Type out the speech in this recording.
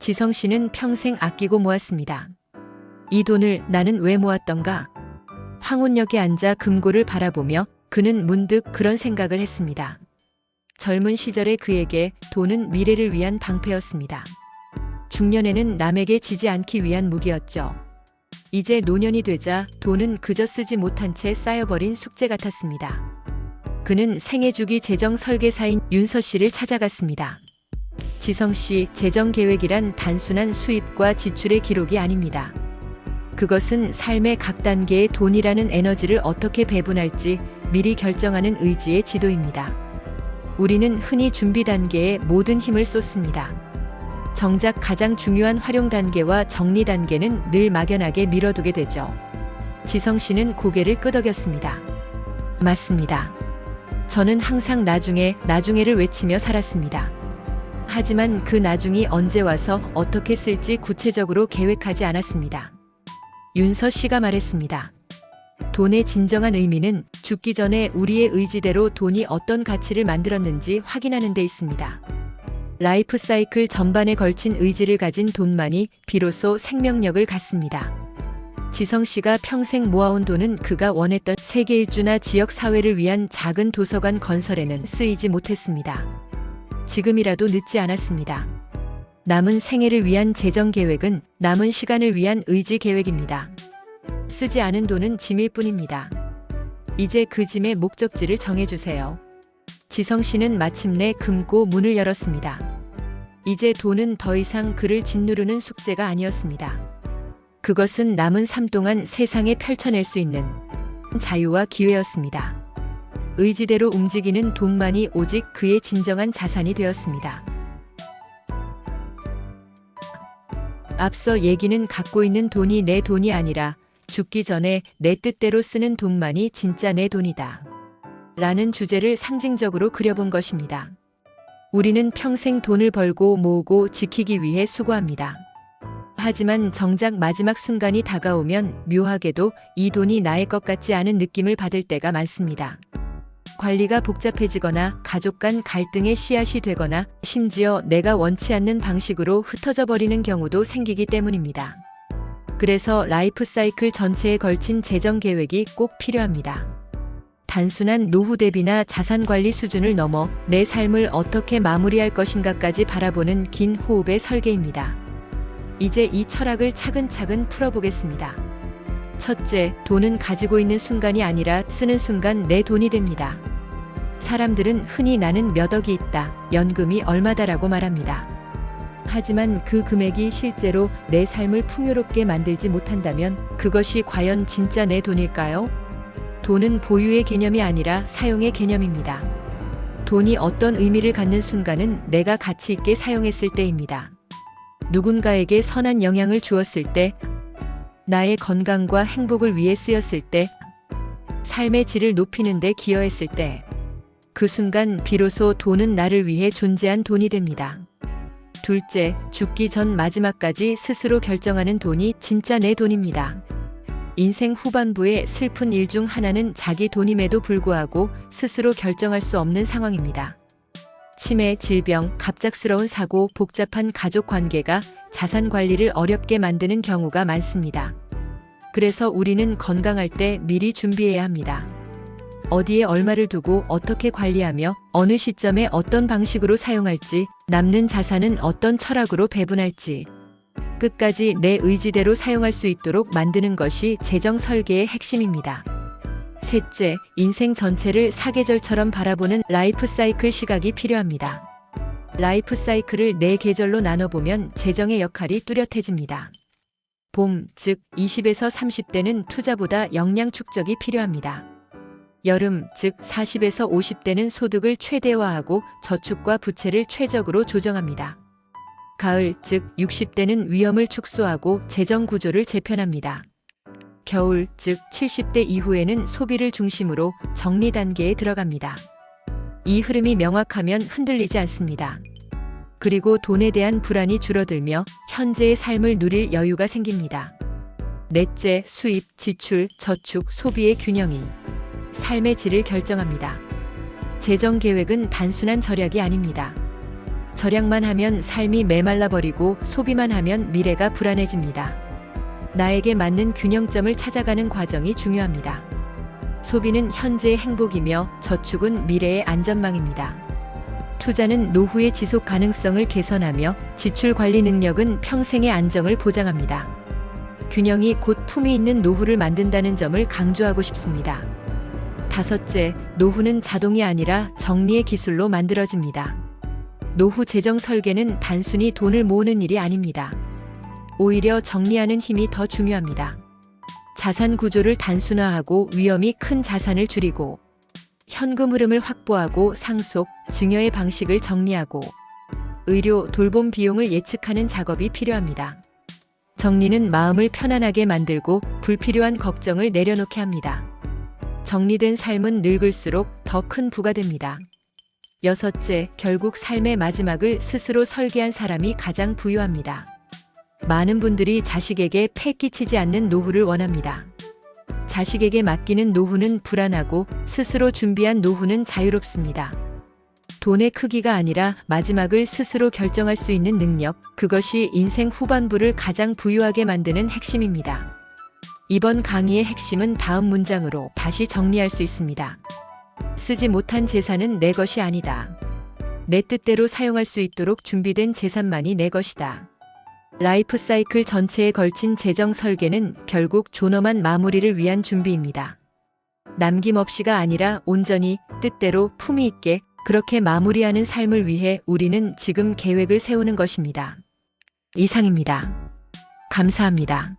지성 씨는 평생 아끼고 모았습니다. 이 돈을 나는 왜 모았던가? 황혼역에 앉아 금고를 바라보며 그는 문득 그런 생각을 했습니다. 젊은 시절의 그에게 돈은 미래를 위한 방패였습니다. 중년에는 남에게 지지 않기 위한 무기였죠. 이제 노년이 되자 돈은 그저 쓰지 못한 채 쌓여버린 숙제 같았습니다. 그는 생애주기 재정 설계사인 윤서 씨를 찾아갔습니다. 지성 씨, 재정 계획이란 단순한 수입과 지출의 기록이 아닙니다. 그것은 삶의 각 단계의 돈이라는 에너지를 어떻게 배분할지 미리 결정하는 의지의 지도입니다. 우리는 흔히 준비 단계에 모든 힘을 쏟습니다. 정작 가장 중요한 활용 단계와 정리 단계는 늘 막연하게 미뤄두게 되죠. 지성 씨는 고개를 끄덕였습니다. 맞습니다. 저는 항상 나중에를 외치며 살았습니다. 하지만 그 나중이 언제 와서 어떻게 쓸지 구체적으로 계획하지 않았습니다. 윤서 씨가 말했습니다. 돈의 진정한 의미는 죽기 전에 우리의 의지대로 돈이 어떤 가치를 만들었는지 확인하는 데 있습니다. 라이프 사이클 전반에 걸친 의지를 가진 돈만이 비로소 생명력을 갖습니다. 지성 씨가 평생 모아온 돈은 그가 원했던 세계 일주나 지역 사회를 위한 작은 도서관 건설에는 쓰이지 못했습니다. 지금이라도 늦지 않았습니다. 남은 생애를 위한 재정 계획은 남은 시간을 위한 의지 계획입니다. 쓰지 않은 돈은 짐일 뿐입니다. 이제 그 짐의 목적지를 정해주세요. 지성 씨는 마침내 금고 문을 열었습니다. 이제 돈은 더 이상 그를 짓누르는 숙제가 아니었습니다. 그것은 남은 삶 동안 세상에 펼쳐낼 수 있는 자유와 기회였습니다. 의지대로 움직이는 돈만이 오직 그의 진정한 자산이 되었습니다. 앞서 얘기는 갖고 있는 돈이 내 돈이 아니라 죽기 전에 내 뜻대로 쓰는 돈만이 진짜 내 돈이다. 라는 주제를 상징적으로 그려본 것입니다. 우리는 평생 돈을 벌고 모으고 지키기 위해 수고합니다. 하지만 정작 마지막 순간이 다가오면 묘하게도 이 돈이 나의 것 같지 않은 느낌을 받을 때가 많습니다. 관리가 복잡해지거나 가족 간 갈등의 씨앗이 되거나 심지어 내가 원치 않는 방식으로 흩어져 버리는 경우도 생기기 때문입니다. 그래서 라이프 사이클 전체에 걸친 재정 계획이 꼭 필요합니다. 단순한 노후 대비나 자산 관리 수준을 넘어 내 삶을 어떻게 마무리할 것인가까지 바라보는 긴 호흡의 설계입니다. 이제 이 철학을 차근차근 풀어보겠습니다. 첫째, 돈은 가지고 있는 순간이 아니라 쓰는 순간 내 돈이 됩니다. 사람들은 흔히 나는 몇 억이 있다, 연금이 얼마다라고 말합니다. 하지만 그 금액이 실제로 내 삶을 풍요롭게 만들지 못한다면 그것이 과연 진짜 내 돈일까요? 돈은 보유의 개념이 아니라 사용의 개념입니다. 돈이 어떤 의미를 갖는 순간은 내가 가치 있게 사용했을 때입니다. 누군가에게 선한 영향을 주었을 때, 나의 건강과 행복을 위해 쓰였을 때, 삶의 질을 높이는 데 기여했을 때, 그 순간 비로소 돈은 나를 위해 존재한 돈이 됩니다. 둘째, 죽기 전 마지막까지 스스로 결정하는 돈이 진짜 내 돈입니다. 인생 후반부의 슬픈 일 중 하나는 자기 돈임에도 불구하고 스스로 결정할 수 없는 상황입니다. 치매, 질병, 갑작스러운 사고, 복잡한 가족 관계가 자산 관리를 어렵게 만드는 경우가 많습니다. 그래서 우리는 건강할 때 미리 준비해야 합니다. 어디에 얼마를 두고 어떻게 관리하며 어느 시점에 어떤 방식으로 사용할지, 남는 자산은 어떤 철학으로 배분할지, 끝까지 내 의지대로 사용할 수 있도록 만드는 것이 재정 설계의 핵심입니다. 셋째, 인생 전체를 사계절처럼 바라보는 라이프 사이클 시각이 필요합니다. 라이프 사이클을 4계절로 나눠보면 재정의 역할이 뚜렷해집니다. 봄, 즉 20에서 30대는 투자보다 역량 축적이 필요합니다. 여름, 즉 40에서 50대는 소득을 최대화하고 저축과 부채를 최적으로 조정합니다. 가을, 즉 60대는 위험을 축소하고 재정 구조를 재편합니다. 겨울, 즉 70대 이후에는 소비를 중심으로 정리 단계에 들어갑니다. 이 흐름이 명확하면 흔들리지 않습니다. 그리고 돈에 대한 불안이 줄어들며 현재의 삶을 누릴 여유가 생깁니다. 넷째, 수입, 지출, 저축, 소비의 균형이 삶의 질을 결정합니다. 재정 계획은 단순한 절약이 아닙니다. 절약만 하면 삶이 메말라버리고 소비만 하면 미래가 불안해집니다. 나에게 맞는 균형점을 찾아가는 과정이 중요합니다. 소비는 현재의 행복이며 저축은 미래의 안전망입니다. 투자는 노후의 지속 가능성을 개선하며 지출 관리 능력은 평생의 안정을 보장합니다. 균형이 곧 품위 있는 노후를 만든다는 점을 강조하고 싶습니다. 다섯째, 노후는 자동이 아니라 정리의 기술로 만들어집니다. 노후 재정 설계는 단순히 돈을 모으는 일이 아닙니다. 오히려 정리하는 힘이 더 중요합니다. 자산 구조를 단순화하고 위험이 큰 자산을 줄이고, 현금 흐름을 확보하고 상속, 증여의 방식을 정리하고, 의료, 돌봄 비용을 예측하는 작업이 필요합니다. 정리는 마음을 편안하게 만들고 불필요한 걱정을 내려놓게 합니다. 정리된 삶은 늙을수록 더 큰 부가 됩니다. 여섯째, 결국 삶의 마지막을 스스로 설계한 사람이 가장 부유합니다. 많은 분들이 자식에게 폐 끼치지 않는 노후를 원합니다. 자식에게 맡기는 노후는 불안하고 스스로 준비한 노후는 자유롭습니다. 돈의 크기가 아니라 마지막을 스스로 결정할 수 있는 능력, 그것이 인생 후반부를 가장 부유하게 만드는 핵심입니다. 이번 강의의 핵심은 다음 문장으로 다시 정리할 수 있습니다. 쓰지 못한 재산은 내 것이 아니다. 내 뜻대로 사용할 수 있도록 준비된 재산만이 내 것이다. 라이프 사이클 전체에 걸친 재정 설계는 결국 존엄한 마무리를 위한 준비입니다. 남김없이가 아니라 온전히, 뜻대로, 품위 있게 그렇게 마무리하는 삶을 위해 우리는 지금 계획을 세우는 것입니다. 이상입니다. 감사합니다.